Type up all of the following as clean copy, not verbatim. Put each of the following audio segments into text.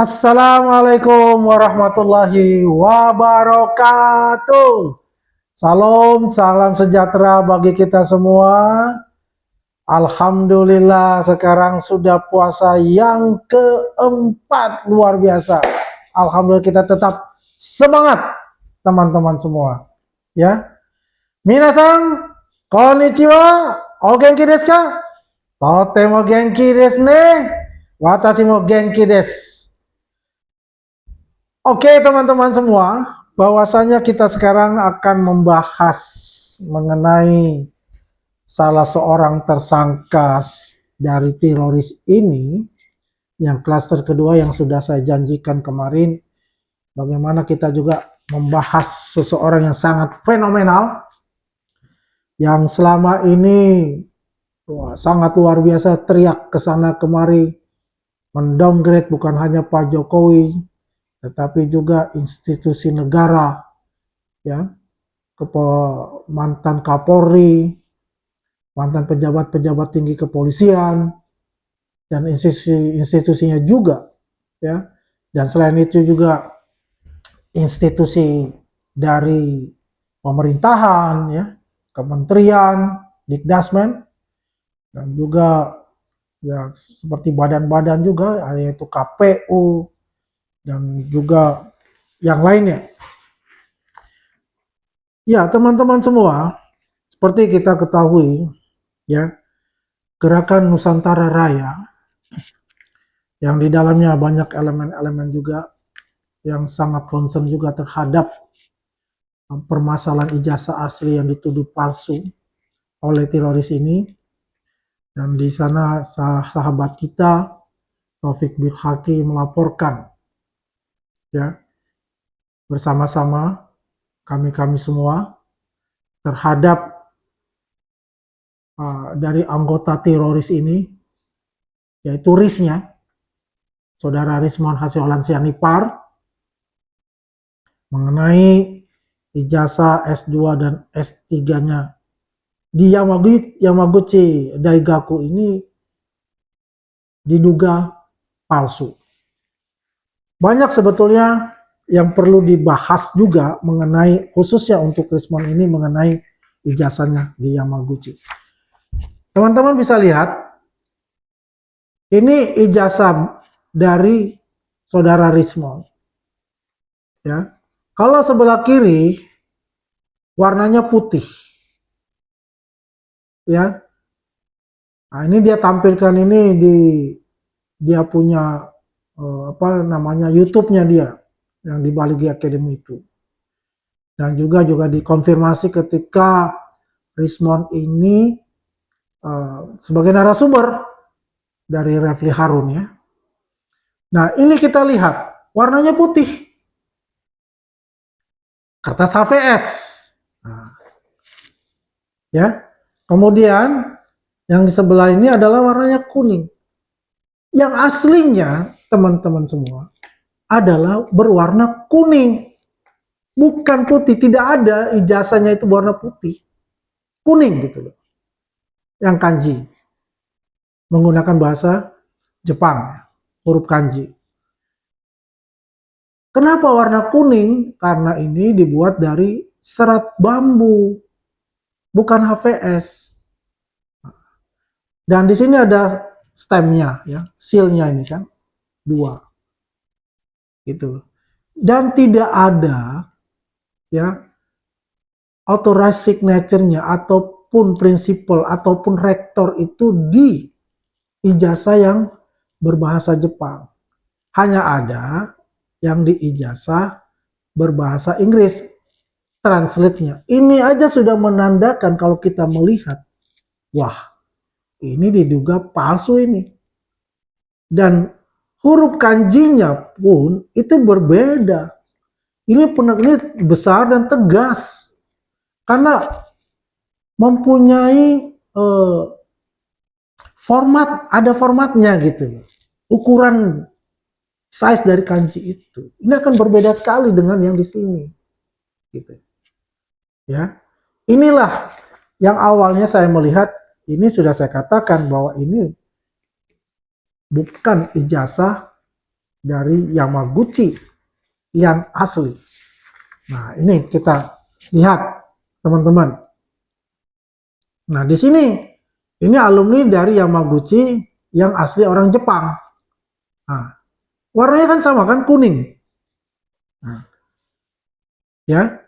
Assalamualaikum warahmatullahi wabarakatuh. Salam sejahtera bagi kita semua. Alhamdulillah sekarang sudah puasa yang keempat, luar biasa. Alhamdulillah kita tetap semangat teman-teman semua. Ya, minasan konnichiwa, o genki desu ka? Totemo genki desu ne. Watashi mo genki desu. Oke teman-teman semua, bahwasanya kita sekarang akan membahas mengenai salah seorang tersangka dari teroris ini, yang klaster kedua yang sudah saya janjikan kemarin, bagaimana kita juga membahas seseorang yang sangat fenomenal, yang selama ini sangat luar biasa teriak kesana kemari, mendowngrade bukan hanya Pak Jokowi, tetapi juga institusi negara, ya, mantan Kapolri, mantan pejabat-pejabat tinggi kepolisian, dan institusinya juga, ya, dan selain itu juga institusi dari pemerintahan, ya, kementerian, Dikdasmen, dan juga ya seperti badan-badan juga, yaitu KPU, dan juga yang lainnya. Ya, teman-teman semua, seperti kita ketahui, ya, Gerakan Nusantara Raya, yang di dalamnya banyak elemen-elemen juga yang sangat concern juga terhadap permasalahan ijazah asli yang dituduh palsu oleh teroris ini. Dan di sana sahabat kita Taufik Bidhaki melaporkan, ya, bersama-sama kami semua terhadap dari anggota teroris ini, yaitu RIS-nya, Saudara Rismon Hasiolan Sianipar, mengenai ijazah S2 dan S3-nya di Yamaguchi Daigaku ini diduga palsu. Banyak sebetulnya yang perlu dibahas juga mengenai, khususnya untuk Rismon ini, mengenai ijazahnya di Yamaguchi. Teman-teman bisa lihat, ini ijazah dari Saudara Rismon, ya. Kalau sebelah kiri warnanya putih, ya. Nah, ini dia tampilkan ini dia punya YouTube-nya dia yang di Baligi Academy itu. Dan juga dikonfirmasi ketika Rismon ini sebagai narasumber dari Refli Harun, ya. Nah, ini kita lihat warnanya putih, kertas HVS. Nah, ya. Kemudian yang di sebelah ini adalah warnanya kuning. Yang aslinya, teman-teman semua, adalah berwarna kuning, bukan putih. Tidak ada ijazahnya itu warna putih, kuning gitu loh. Yang kanji, menggunakan bahasa Jepang, huruf kanji. Kenapa warna kuning? Karena ini dibuat dari serat bambu, bukan HVS. Dan di sini ada stemnya, ya, sealnya ini kan 2, gitu. Dan tidak ada, ya, authorized signature-nya ataupun prinsipal ataupun rektor itu di ijazah yang berbahasa Jepang. Hanya ada yang di ijazah berbahasa Inggris, translate-nya. Ini aja sudah menandakan kalau kita melihat, wah, ini diduga palsu ini. Dan huruf kanjinya pun itu berbeda. Ini besar dan tegas. Karena mempunyai format, ada formatnya gitu. Ukuran size dari kanji itu. Ini akan berbeda sekali dengan yang di sini. Gitu. Ya. Inilah yang awalnya saya melihat, ini sudah saya katakan bahwa ini bukan ijazah dari Yamaguchi yang asli. Nah, ini kita lihat, teman-teman. Nah, di sini ini alumni dari Yamaguchi yang asli orang Jepang. Nah, warnanya kan sama kan, kuning. Nah, ya,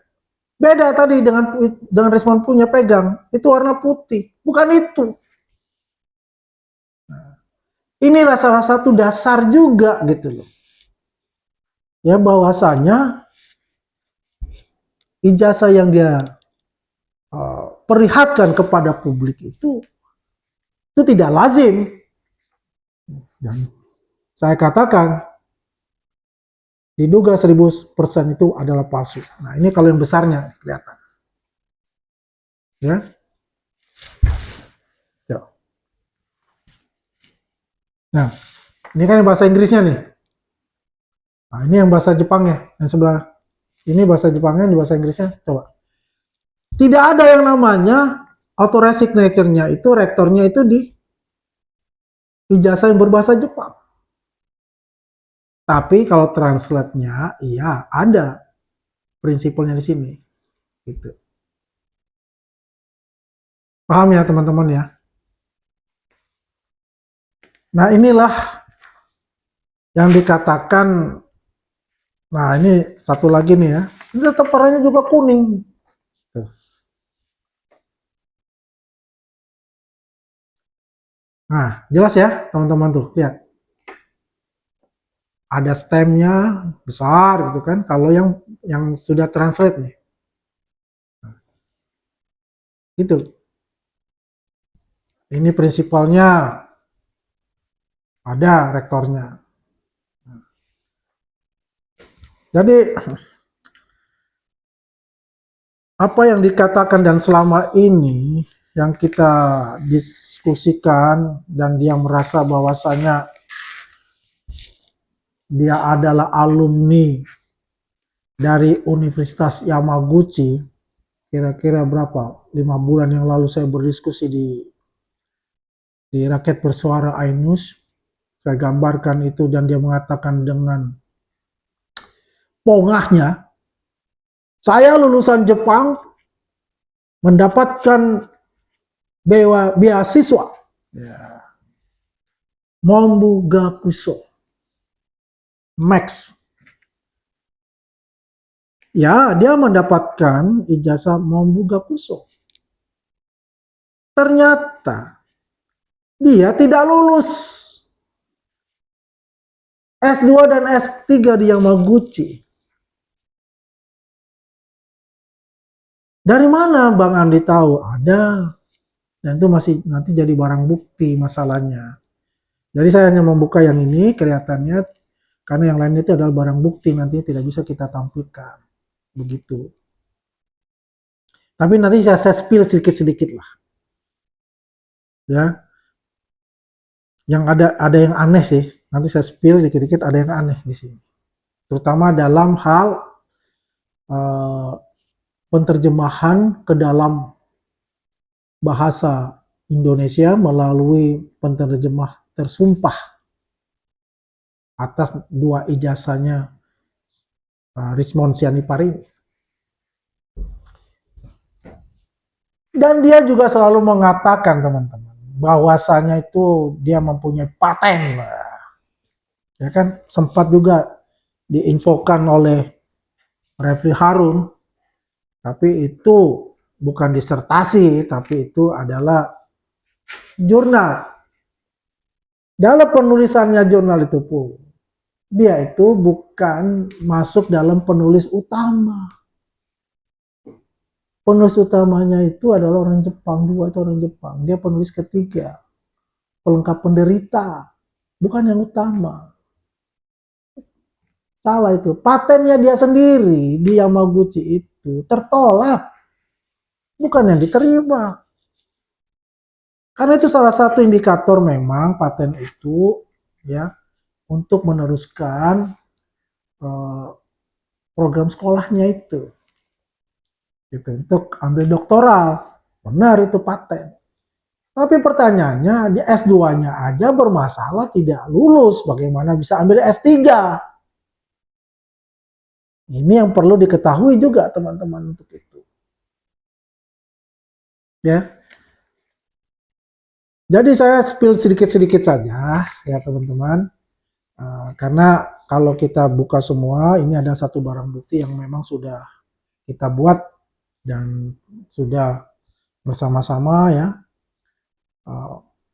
beda tadi dengan respon punya pegang, itu warna putih, bukan itu. Nah, inilah salah satu dasar juga gitu loh. Ya, bahwasanya ijazah yang dia perlihatkan kepada publik itu tidak lazim. Dan saya katakan diduga 1000% itu adalah palsu. Nah, ini kalau yang besarnya kelihatan. Ya. Ya. Nah, ini kan bahasa Inggrisnya nih. Nah, ini yang bahasa Jepangnya, yang sebelah ini bahasa Jepangnya, di bahasa Inggrisnya coba. Tidak ada yang namanya authorized signature-nya itu, rektornya itu di ijazah yang berbahasa Jepang. Tapi kalau translate-nya, iya ada prinsipnya di sini. Gitu. Paham ya teman-teman ya? Nah, inilah yang dikatakan. Nah, ini satu lagi nih ya. Ini tetap warnanya juga kuning. Tuh. Nah, jelas ya teman-teman tuh, lihat. Ada stemnya besar gitu kan. Kalau yang sudah translate nih. Gitu. Ini prinsipalnya ada rektornya. Jadi apa yang dikatakan dan selama ini yang kita diskusikan dan dia merasa bahwasanya dia adalah alumni dari Universitas Yamaguchi, kira-kira berapa? 5 bulan yang lalu saya berdiskusi di Rakyat Bersuara iNews, saya gambarkan itu dan dia mengatakan dengan pongahnya, saya lulusan Jepang mendapatkan beasiswa. Ya. Mombu Gakuso. Max. Ya, dia mendapatkan ijazah Mombu Gakuso. Ternyata dia tidak lulus S2 dan S3 di Yamaguchi. Dari mana Bang Andi tahu? Ada. Dan itu masih nanti jadi barang bukti masalahnya. Jadi saya hanya membuka yang ini kelihatannya, karena yang lain itu adalah barang bukti, nanti tidak bisa kita tampilkan. Begitu. Tapi nanti saya spill sedikit-sedikit lah. Ya. Yang ada yang aneh sih. Nanti saya spill sedikit-sedikit, ada yang aneh di sini. Terutama dalam hal penterjemahan ke dalam bahasa Indonesia melalui penerjemah tersumpah atas 2 ijazahnya Richmond Sianipar ini. Dan dia juga selalu mengatakan teman-teman bahwasanya itu dia mempunyai paten. Ya kan, sempat juga diinfokan oleh Refli Harun, tapi itu bukan disertasi, tapi itu adalah jurnal. Dalam penulisannya jurnal itu pun, dia itu bukan masuk dalam penulis utama. Penulis utamanya itu adalah orang Jepang, 2 itu orang Jepang. Dia penulis ketiga, pelengkap penderita, bukan yang utama. Salah itu. Patennya dia sendiri di Yamaguchi itu tertolak, bukan yang diterima. Karena itu salah satu indikator memang paten itu ya untuk meneruskan program sekolahnya itu. Gitu. Untuk ambil doktoral, benar itu paten. Tapi pertanyaannya, di S2-nya aja bermasalah tidak lulus, bagaimana bisa ambil S3? Ini yang perlu diketahui juga teman-teman untuk itu. Ya. Jadi saya spill sedikit-sedikit saja ya teman-teman. Karena kalau kita buka semua, ini ada satu barang bukti yang memang sudah kita buat dan sudah bersama-sama ya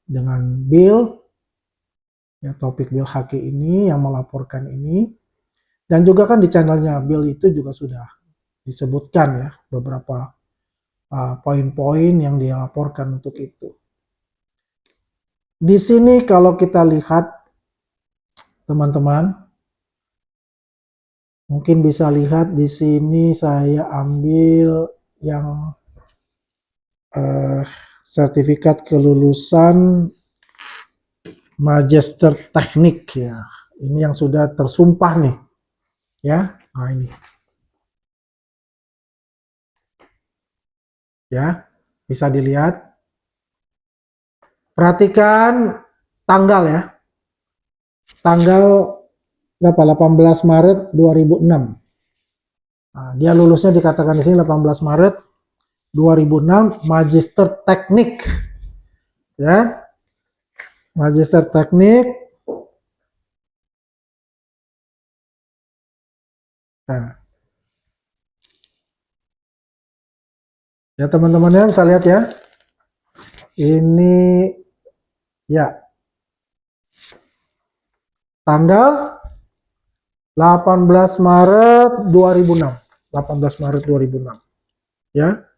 dengan Bill, ya topik Bill Haki ini yang melaporkan ini, dan juga kan di channelnya Bill itu juga sudah disebutkan ya beberapa poin-poin yang dia laporkan untuk itu. Di sini kalau kita lihat teman-teman, mungkin bisa lihat di sini saya ambil yang sertifikat kelulusan Magister Teknik ya. Ini yang sudah tersumpah nih. Ya. Nah ini. Ya, bisa dilihat. Perhatikan tanggal ya. Tanggal berapa? 18 Maret 2006. Nah, dia lulusnya dikatakan di sini 18 Maret 2006, Magister Teknik. Ya. Magister Teknik. Nah. Ya teman-teman ya bisa lihat ya. Ini ya. Tanggal 18 Maret 2006. 18 Maret 2006. Ya.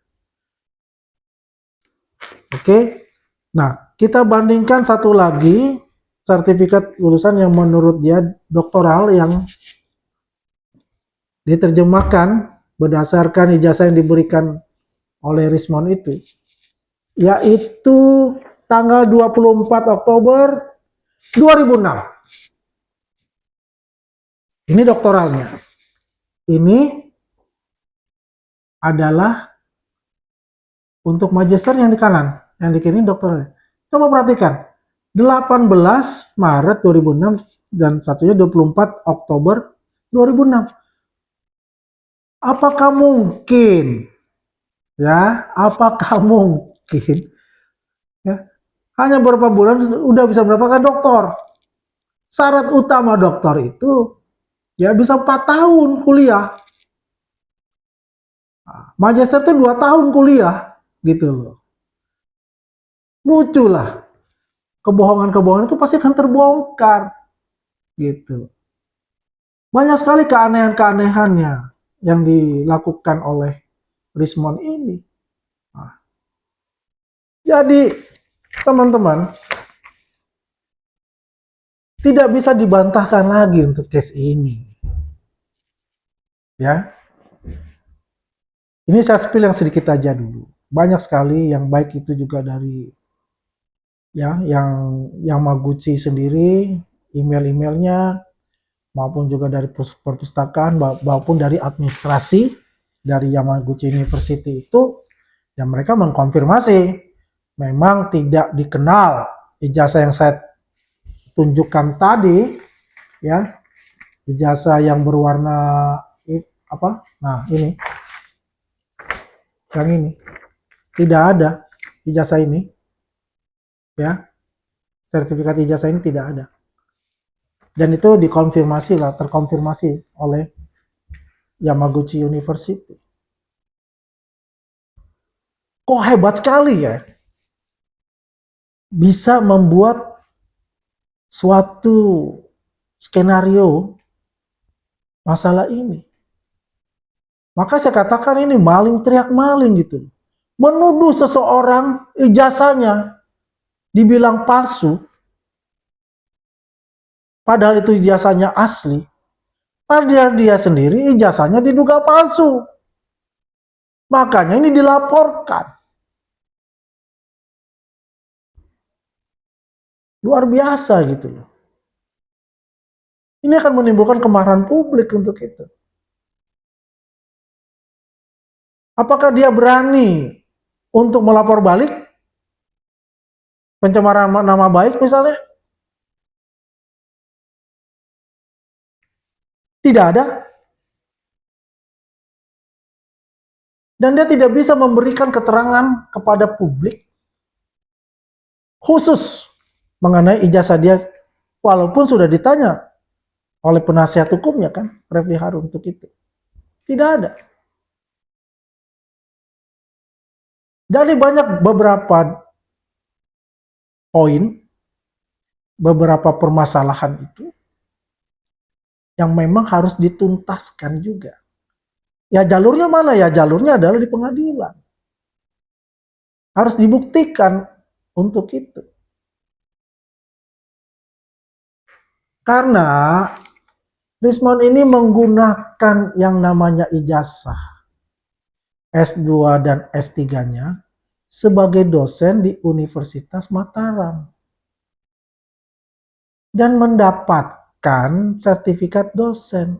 Oke. Nah, kita bandingkan satu lagi sertifikat lulusan yang menurut dia doktoral yang diterjemahkan berdasarkan ijazah yang diberikan oleh Rismond itu, yaitu tanggal 24 Oktober 2006. Ini doktoralnya. Ini adalah untuk magister yang di kanan, yang di kiri doktoralnya. Coba perhatikan, 18 Maret 2006 dan satunya 24 Oktober 2006. Apakah mungkin ya, apakah mungkin ya, hanya beberapa bulan sudah bisa mendapatkan doktor? Syarat utama doktor itu ya bisa 4 tahun kuliah. Magister itu 2 tahun kuliah gitu loh. Lucu lah. Kebohongan-kebohongan itu pasti akan terbongkar gitu. Banyak sekali keanehan-keanehannya yang dilakukan oleh Rismond ini. Nah, jadi teman-teman, tidak bisa dibantahkan lagi untuk case ini. Ya. Ini saya spill yang sedikit aja dulu. Banyak sekali yang baik itu juga dari ya yang Maguchi sendiri, email-emailnya maupun juga dari perpustakaan maupun dari administrasi dari Yamaguchi University itu, yang mereka mengkonfirmasi memang tidak dikenal ijazah yang saya tunjukkan tadi ya, ijazah yang berwarna apa? Nah, ini. Yang ini. Tidak ada ijazah ini. Ya. Sertifikat ijazah ini tidak ada. Dan itu dikonfirmasi lah, terkonfirmasi oleh Yamaguchi University. Kok hebat sekali ya? Bisa membuat suatu skenario masalah ini. Maka saya katakan ini maling teriak maling gitu. Menuduh seseorang ijazahnya dibilang palsu, padahal itu ijazahnya asli. Padahal dia sendiri ijazahnya diduga palsu. Makanya ini dilaporkan. Luar biasa gitu loh. Ini akan menimbulkan kemarahan publik untuk itu. Apakah dia berani untuk melapor balik? pencemaran nama baik misalnya? Tidak ada. Dan dia tidak bisa memberikan keterangan kepada publik khusus mengenai ijazah dia, walaupun sudah ditanya oleh penasihat hukumnya kan, Refli Harun untuk itu. Tidak ada. Jadi banyak beberapa poin, beberapa permasalahan itu yang memang harus dituntaskan juga. Ya jalurnya mana ya? Jalurnya adalah di pengadilan. Harus dibuktikan untuk itu. Karena Rismon ini menggunakan yang namanya ijazah S2 dan S3-nya sebagai dosen di Universitas Mataram. Dan mendapatkan sertifikat dosen.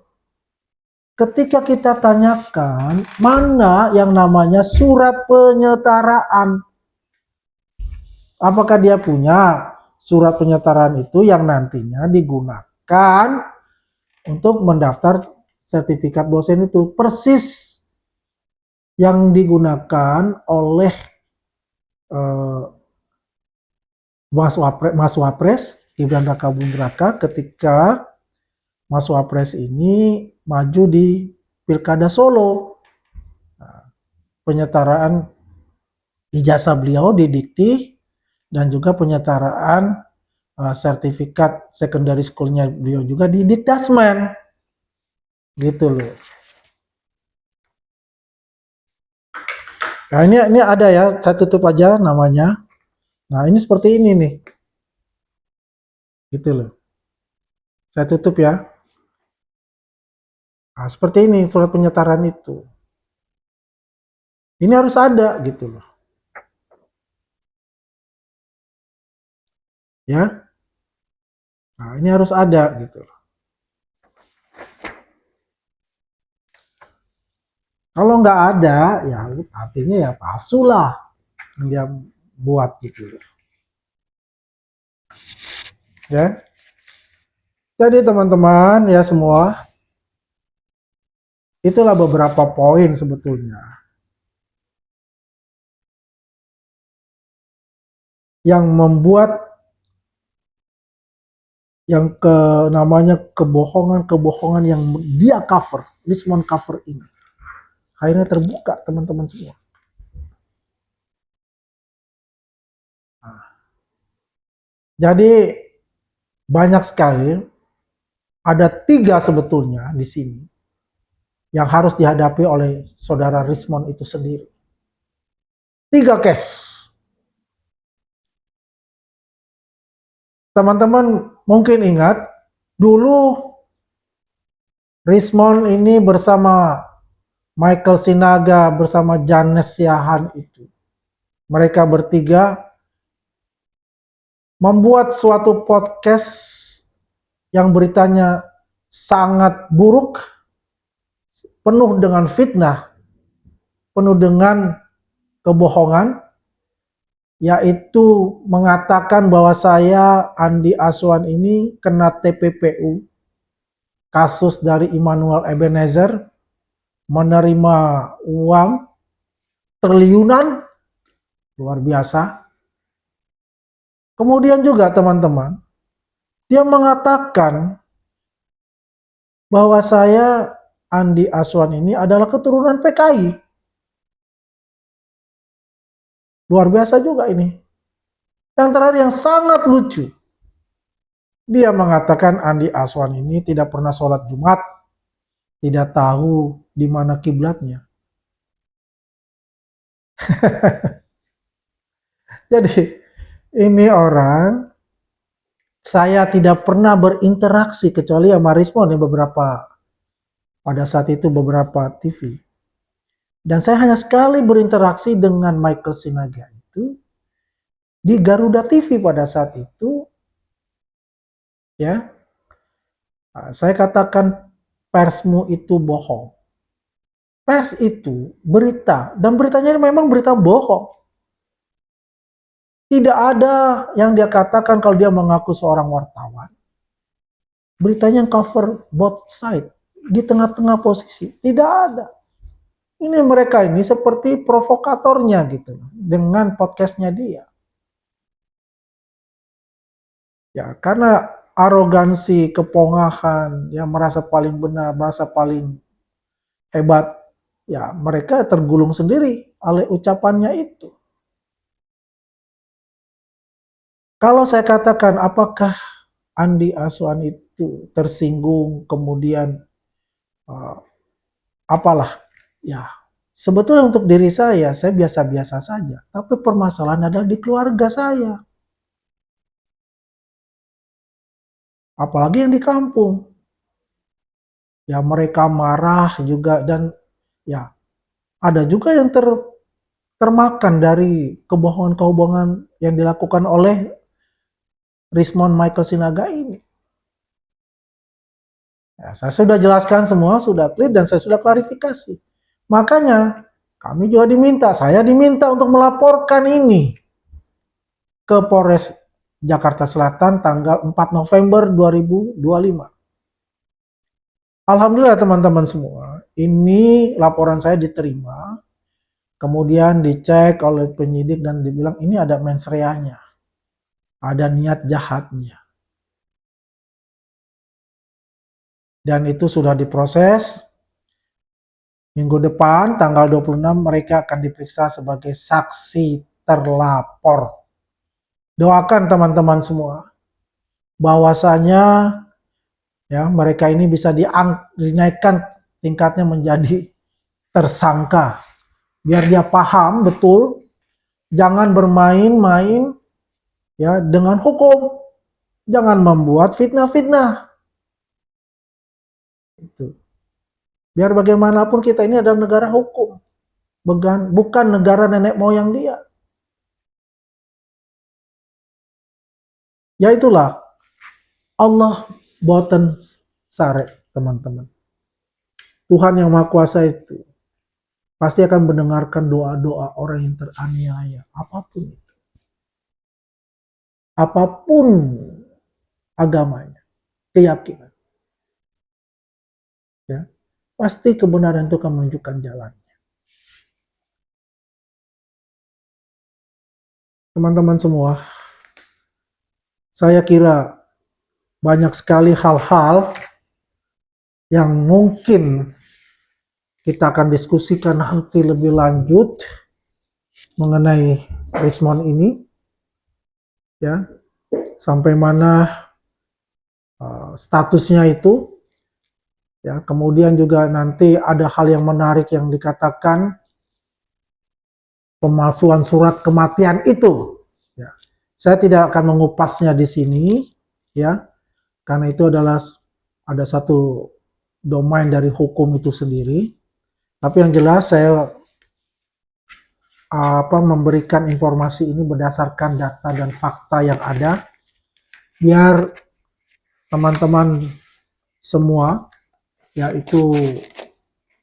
Ketika kita tanyakan mana yang namanya surat penyetaraan, apakah dia punya surat penyetaraan itu yang nantinya digunakan untuk mendaftar sertifikat dosen itu, persis yang digunakan oleh Mas Wapres Gibran Rakabuming Raka ketika Mas Wapres ini maju di Pilkada Solo. Nah, penyetaraan ijazah beliau di Dikti dan juga penyetaraan sertifikat secondary school-nya beliau juga di Dikdasmen. Gitu loh. Nah, ini ada ya, saya tutup aja namanya. Nah, ini seperti ini nih. Gitu loh. Saya tutup ya. Nah, seperti ini surat penyetaraan itu. Ini harus ada gitu loh. Ya. Nah, ini harus ada gitu loh. Kalau nggak ada, ya artinya ya palsu lah yang dia buat gitu loh. Ya. Jadi teman-teman ya semua, itulah beberapa poin sebetulnya yang membuat yang namanya kebohongan-kebohongan yang dia cover, Rismon cover ini. Akhirnya terbuka teman-teman semua. Nah, jadi banyak sekali, ada 3 sebetulnya di sini yang harus dihadapi oleh saudara Rismon itu sendiri. 3 case. Teman-teman mungkin ingat, dulu Rismon ini bersama Michael Sinaga, bersama Janes Siahaan itu. Mereka bertiga membuat suatu podcast yang beritanya sangat buruk, penuh dengan fitnah, penuh dengan kebohongan, yaitu mengatakan bahwa saya, Andi Azwan ini kena TPPU, kasus dari Immanuel Ebenezer, menerima uang triliunan, luar biasa. Kemudian juga teman-teman, dia mengatakan bahwa saya, Andi Azwan ini adalah keturunan PKI. Luar biasa juga ini. Yang terakhir yang sangat lucu, dia mengatakan Andi Azwan ini tidak pernah sholat Jumat, tidak tahu di mana kiblatnya. Jadi ini orang, saya tidak pernah berinteraksi kecuali sama Rismon ya pada saat itu beberapa TV. Dan saya hanya sekali berinteraksi dengan Michael Sinaga itu di Garuda TV pada saat itu, ya. Saya katakan persmu itu bohong. Pers itu berita, dan beritanya memang berita bohong. Tidak ada yang dia katakan kalau dia mengaku seorang wartawan. Beritanya cover both side, di tengah-tengah posisi. Tidak ada. Ini mereka ini seperti provokatornya gitu dengan podcastnya dia. Ya, karena arogansi, kepongahan, yang merasa paling benar, merasa paling hebat, ya mereka tergulung sendiri oleh ucapannya itu. Kalau saya katakan apakah Andi Aswan itu tersinggung, kemudian uh, apalah, ya sebetulnya untuk diri saya biasa-biasa saja. Tapi permasalahan adalah di keluarga saya. Apalagi yang di kampung. Ya mereka marah juga dan ya ada juga yang termakan dari kebohongan-kebohongan yang dilakukan oleh Rismond Michael Sinaga ini. Ya, saya sudah jelaskan semua, sudah clear dan saya sudah klarifikasi. Makanya kami juga saya diminta untuk melaporkan ini ke Polres Jakarta Selatan tanggal 4 November 2025. Alhamdulillah teman-teman semua, ini laporan saya diterima, kemudian dicek oleh penyidik dan dibilang ini ada mens rea-nya, ada niat jahatnya. Dan itu sudah diproses. Minggu depan tanggal 26 mereka akan diperiksa sebagai saksi terlapor. Doakan teman-teman semua bahwasanya ya mereka ini bisa dinaikkan tingkatnya menjadi tersangka. Biar dia paham betul, jangan bermain-main ya dengan hukum. Jangan membuat fitnah-fitnah. Itu. Biar bagaimanapun kita ini adalah negara hukum. Bukan negara nenek moyang dia. Ya itulah Allah boten sare, teman-teman. Tuhan yang Maha Kuasa itu pasti akan mendengarkan doa-doa orang yang teraniaya, apapun itu. Apapun agamanya, keyakinan. Ya, pasti kebenaran itu akan menunjukkan jalan. Teman-teman semua, saya kira banyak sekali hal-hal yang mungkin kita akan diskusikan nanti lebih lanjut mengenai Rismond ini, ya sampai mana statusnya itu, ya kemudian juga nanti ada hal yang menarik yang dikatakan pemalsuan surat kematian itu. Ya. Saya tidak akan mengupasnya di sini, ya, karena itu adalah ada satu domain dari hukum itu sendiri. Tapi yang jelas saya memberikan informasi ini berdasarkan data dan fakta yang ada, biar teman-teman semua yaitu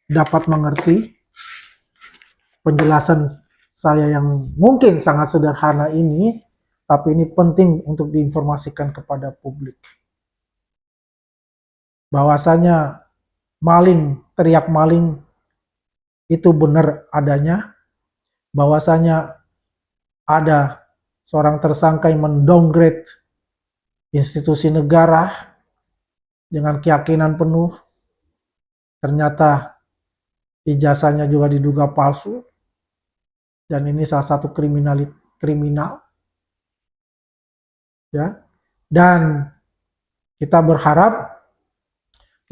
dapat mengerti penjelasan saya yang mungkin sangat sederhana ini, tapi ini penting untuk diinformasikan kepada publik. Bahwasanya teriak maling itu benar adanya, bahwasanya ada seorang tersangka yang mendowngrade institusi negara dengan keyakinan penuh, ternyata ijazahnya juga diduga palsu, dan ini salah satu kriminal, ya. Dan kita berharap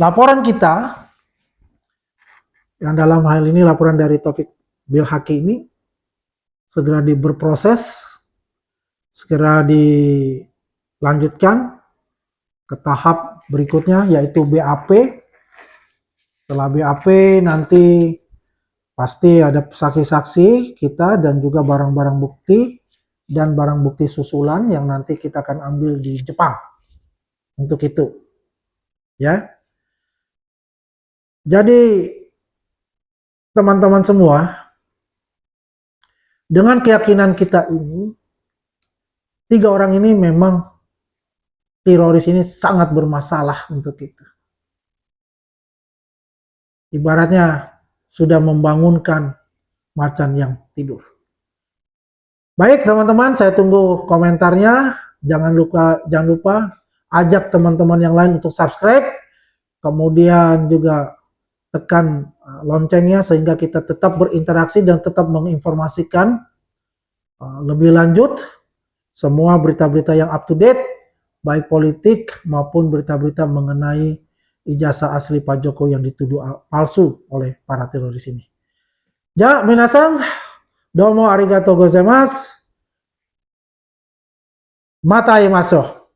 laporan kita yang dalam hal ini laporan dari Taufik Bilhaki ini segera berproses, segera dilanjutkan ke tahap berikutnya yaitu BAP. Setelah BAP nanti pasti ada saksi-saksi kita dan juga barang-barang bukti dan barang bukti susulan yang nanti kita akan ambil di Jepang untuk itu, ya. Jadi teman-teman semua, dengan keyakinan kita ini tiga orang ini memang teroris ini sangat bermasalah untuk kita. Ibaratnya sudah membangunkan macan yang tidur. Baik teman-teman, saya tunggu komentarnya. Jangan lupa ajak teman-teman yang lain untuk subscribe. Kemudian juga tekan loncengnya sehingga kita tetap berinteraksi dan tetap menginformasikan lebih lanjut semua berita-berita yang up to date, baik politik maupun berita-berita mengenai ijazah asli Pak Jokowi yang dituduh palsu oleh para teroris ini. Ja, minasang, domo arigatou gozaimasu. Matai maso.